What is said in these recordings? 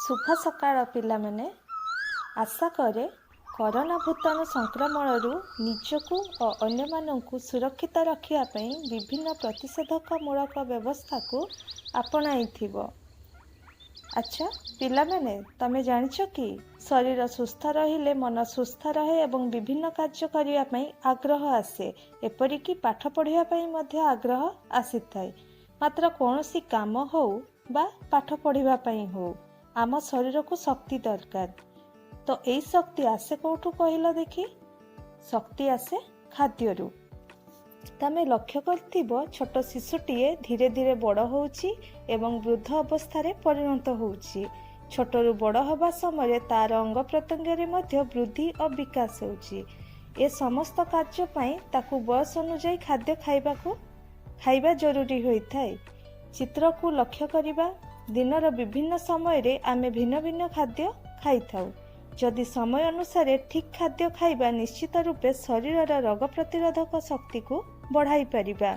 शुभ सकाळ पिलाମାନେ। आशा करे कोरोना भूताणु संक्रमणरू निजकू और अन्यमानंकु सुरक्षित रखिया विभिन्न प्रतिषेधकमूलक व्यवस्था को आपणाइथिबो। अच्छा पिलाମାନେ, तमे जानिछ कि शरीर सुस्थ रहिले मन सुस्थ रहे एवं विभिन्न कार्य करिया पई आग्रह आसे, एपरिकी पाठ पढ़िया पई मध्य आग्रह आसीथाय। मात्र कोनोसी काम हो बा पाठ पढ़िबा पई हो, आम शरीर को शक्ति दरकार। तो यही शक्ति आसे कौठू कहला देखी? शक्ति आसे खाद्यरू। तमे लक्ष्य करथिबो छोट शिशुटीए धीरे धीरे बड़ होउची एवं वृद्ध अवस्था परिणत होउची। छोटरू बड़ हवा समय तार अंग प्रत्यंग मध्य वृद्धि और विकास होउची। ए समस्त कार्य पई ताकू बयस अनुसार खाद्य खाइबा जरूरी होइथाय। चित्र को लक्ष्य करिबा, दिनर विभिन्न समय रे आमे भिन्न भिन्न खाद्य खाइथाउ। जदि समय अनुसार ठीक खाद्य खाइबा निश्चित रूपे शरीर रोग प्रतिरोधक शक्ति को बढ़ाई परिबा।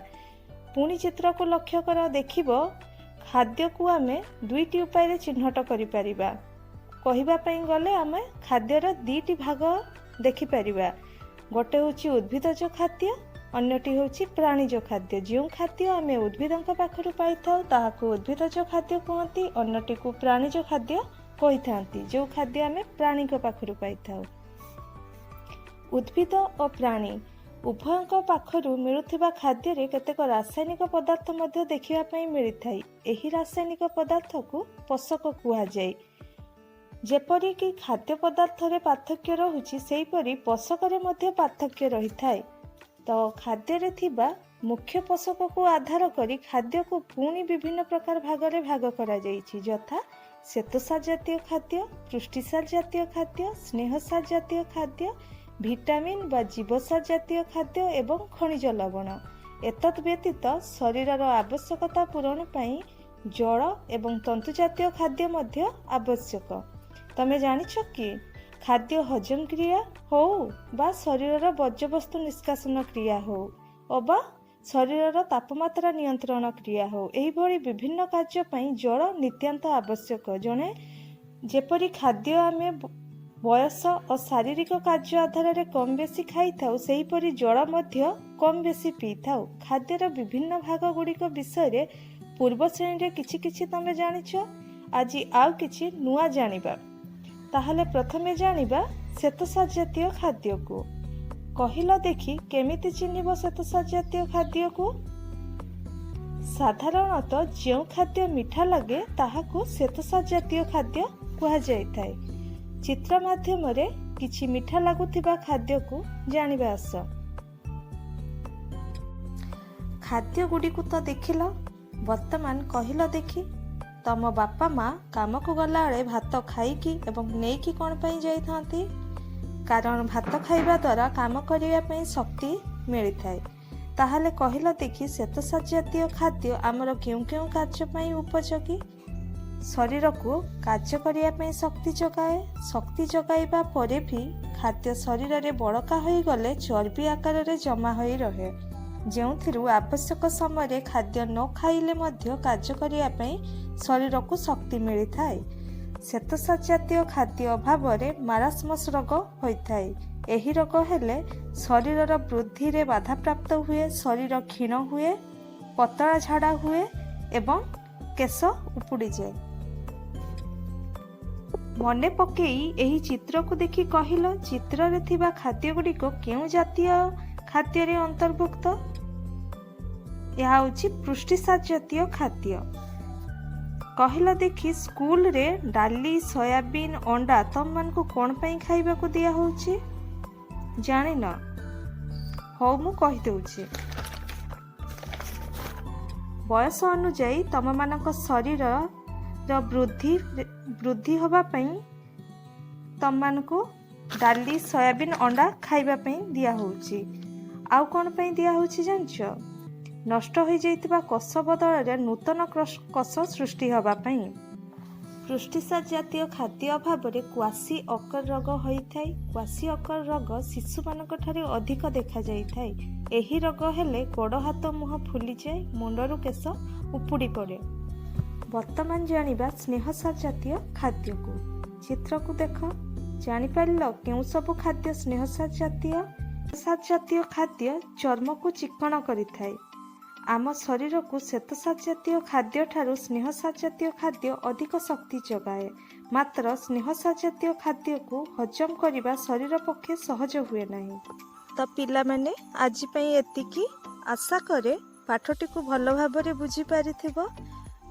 पुणी चित्र को लक्ष्य कर देखिबो, खाद्य को आमे दुईटी उपाय रे चिन्हट करि परिबा। कहिबा पई गले आमे खाद्यर दुईटी भाग देखि परिबा। गोटे होची उद्भिदज खाद्य, अन्यटी होची प्राणीज खाद्य। जो खाद्य आमे उद्भिदक पाखरु पाइथाउ ताहाको उद्भिदज खाद्य कहती, अन्यटी को प्राणीज खाद्य कही थांती। जो खाद्य आमे प्राणी पाखरु पाइथाउ। उद्भिद और प्राणी उभयक पाखरु मिलुथिबा खाद्य रे केतेक रासायनिक पदार्थ मध्य देखिबा पई मिलिथाई। एही रासायनिक पदार्थ को पोषक कुहा जाय। जेपरि कि खाद्य पदार्थ रे पार्थक्य रहुची, सेहीपरि पोषक रे मध्य पार्थक्य रहिथाय। तो खाद्य रे थिबा मुख्य पोषक को आधार करी खाद्य को पुणी विभिन्न प्रकार भागरे भाग करा जायछि, यथा श्वेतसार जातीय खाद्य, पुष्टिसार जातीय खाद्य, स्नेहसार जातीय खाद्य, विटामिन व जीवसार जातीय खाद्य एवं खनिज लवण। एतत् व्यतीत शरीरर आवश्यकता पूरण पई जल एवं तंतु जातीय खाद्य मध्य आवश्यक। तमे जानिछ कि खाद्य हजम क्रिया हो बा शरीरर वर्ज्यवस्तु निष्कासन क्रिया हो अबा शरीरर तापमात्रा नियंत्रण क्रिया हो, एही भली विभिन्न कार्य पई जल नित्यांत आवश्यक। जणे जेपरि खाद्य आमे बयस और शारीरिक कार्य आधार रे कम बेसी खाई थाउ, सेहीपरि जल मध्य कम बेसी पी थाउ। खाद्यर विभिन्न भाग गुड़िक विषय रे पूर्व श्रेणी रे किछि किछि तमे जानिछ। आज आउ किछि नुआ जानिबा। ताहले प्रथमे जानिबा श्वेतसार जातीय खाद्य को। कहिला देखी केमिति चिन्हिब श्वेतसार जातीय खाद्य को? साधारणतः जो खाद्य मीठा लगे ताहाको श्वेतसार जातीय खाद्य कहा जायथाय। चित्र माध्यम रे किछि मीठा लागुथिबा खाद्य को जानिबा आस। खाद्य गुडी को तो देखिल, वर्तमान कहिला देखी तम बापा माँ काम को गला बेले भात खाइकी एवं नेकी कौन पाई जाई थांती? कारण भात खाइबा द्वारा काम करिया पई शक्ति मिली थाए। ताहले कहिला देखी श्वेतसार जातीय खाद्य आमर केउ केउ कार्य पई उपयोगी? शरीर को कार्य करिया पई शक्ति जगाए। शक्ति जगाइबा परे भी खाद्य शरीर रे बड़का होई गले चर्बी आकार रे जमा होई रहे, जेउथिरु आवश्यक समय रे खाद्य न खाइले मध्य कार्य करिया पई शरीर को शक्ति मिली थाए। श्वेतसार जातीय खाद्य अभाव रे मारास्मस रोग होइथाय। एही रोग हेले शरीरर वृद्धि रे बाधा प्राप्त हुए, शरीर क्षीण हुए, पतला झाड़ा हुए एवं केश उपुड़ी जाए। मने पकेई एही चित्र को देखि कहिलो, चित्र रे थिबा खाद्य गुड़िक केउ जातीय खाद्य रे अंतर्भुक्त? यह होची पुष्टिसार जातीय खाद्य। कहिला देखी स्कूल रे डाली, सोयाबीन, अंडा तम मान को कोन पई खाइबा को दिया होची? जानि न हो मु कहि देउची। बयस अनुଯାयी तम मानक शरीर रो वृद्धि होबा पई तम मान को डाली, सोयाबीन, अंडा खाइबा पई दिया होची। आउ कोन पई दिया होची जानछ? नष्ट हो जाइतिबा कोष बदल रे नूतन कोष सृष्टि होबा पई। पुष्टिसार जातीय खाद्य अभाव रे क्वासी अकर रोग होइथाय। क्वासी अकर रोग शिशु मानक ठारे अधिक देखा जाइथाय। एही रोग हेले गोड़ हाथ मुह फुली जाए, मुंडरू केश उपुड़ी पड़े। ବର୍ତ୍ତମାନ ଜାଣିବା ସ୍ନେହସାର ଜାତୀୟ ଖାଦ୍ୟକୁ। ଚିତ୍ରକୁ ଦେଖ, ଜାଣିପାରିଲ କେଉଁ ସବୁ ଖାଦ୍ୟ ସ୍ନେହସାର ଜାତୀୟ? ସ୍ନେହସାର ଜାତୀୟ ଖାଦ୍ୟ ଚର୍ମକୁ ଚିକ୍କଣ କରିଥାଏ। ଆମ ଶରୀରକୁ ଶ୍ଵେତସାର ଜାତୀୟ ଖାଦ୍ୟ ଠାରୁ ସ୍ନେହସାର ଜାତୀୟ ଖାଦ୍ୟ ଅଧିକ ଶକ୍ତି ଯୋଗାଏ। ମାତ୍ର ସ୍ନେହସାର ଜାତୀୟ ଖାଦ୍ୟକୁ ହଜମ କରିବା ଶରୀର ପକ୍ଷେ ସହଜ ହୁଏ ନାହିଁ। ତ ପିଲାମାନେ ଆଜି ପାଇଁ ଏତିକି। ଆଶା କରେ ପାଠଟିକୁ ଭଲ ଭାବରେ ବୁଝିପାରିଥିବ।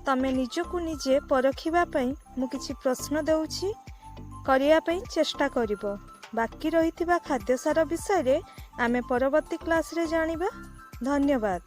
ତମେ ନିଜକୁ ନିଜେ ପରଖିବା ପାଇଁ ମୁଁ କିଛି ପ୍ରଶ୍ନ ଦେଉଛି, କରିବା ପାଇଁ ଚେଷ୍ଟା କରିବ। ବାକି ରହିଥିବା ଖାଦ୍ୟସାର ବିଷୟରେ ଆମେ ପରବର୍ତ୍ତୀ କ୍ଲାସରେ ଜାଣିବା। ଧନ୍ୟବାଦ।